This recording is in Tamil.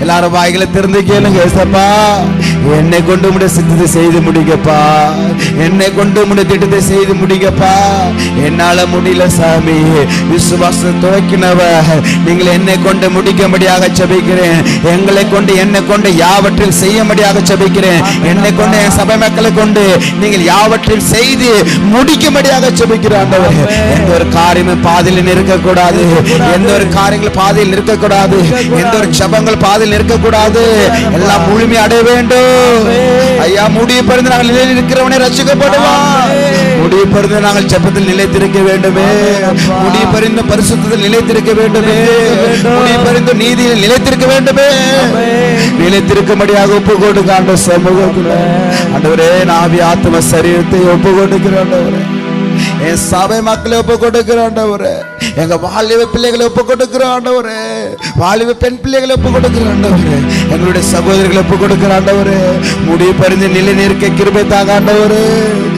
எல்லாரும் வாய்களை திறந்து கேளுங்க. ஏசப்பா, என்னை கொண்டு உம்முடைய சித்தத்தை செய்து முடிங்கப்பா. என்னை கொண்டு உம்முடைய திட்டத்தை செய்து முடிங்கப்பா. என்னால முடியல சாமி. விசுவாசத்தை துவக்கினவர் நீங்கள் என்னை கொண்டு முடிக்கும்படியாக ஜெபிக்கிறேன். எங்களை கொண்டு என்னை கொண்டு யாவற்றையும் செய்யும்படியாக ஜெபிக்கிறேன். என்னை கொண்டு என் சபை மக்களை கொண்டு நீங்கள் யாவற்றையும் செய்து முடிக்கும்படியாக ஜெபிக்கிறேன். ஆண்டவரே, எந்த ஒரு காரியமும் பாதையில் நிற்கக்கூடாது. எந்த ஒரு காரியங்கள் பாதையில் நிற்கக்கூடாது. எந்த ஒரு ஜெபங்கள் பாதையில் நிற்கக்கூடாது. எல்லாம் முழுமை அடைய வேண்டும். ஐயா, முடிவு பறிந்து நாங்கள் நிலையில் இருக்கிறவனே ரட்சிக்கப்படுவான். முடிவு பறிந்து நாங்கள் ஜெபத்தில் நிலைத்திருக்க வேண்டுமே. முடிவு பறிந்து பரிசுத்தத்தில் நிலைத்திருக்க வேண்டுமே. முடிவு பறிந்து நீதியில் நிலைத்திருக்க வேண்டுமே. நிலைத்திருக்கும்படியாக ஒப்பு கொடுக்க ஆண்டவர் சமூகத்தில். ஆண்டவரே, நாவி ஆத்ம சரீரத்தை ஒப்பு கொடுக்கிறோம். ஆண்டவரே, என் சபை மக்களை ஒப்பு கொடுக்கிறோம். ஆண்டவரே, எங்க வாலிப பிள்ளைகளை ஒப்பு கொடுக்கிறோம். ஆண்டவரே, வாலிப பெண் பிள்ளைகளை ஒப்பு கொடுக்கிறோம். ஆண்டவரே, எங்களுடைய சகோதரிகளை ஒப்பு கொடுக்கிறோம். ஆண்டவரே, முடிவு பறிந்து நிலை நிற்க கிருபை தாங்க. ஆண்டவரே,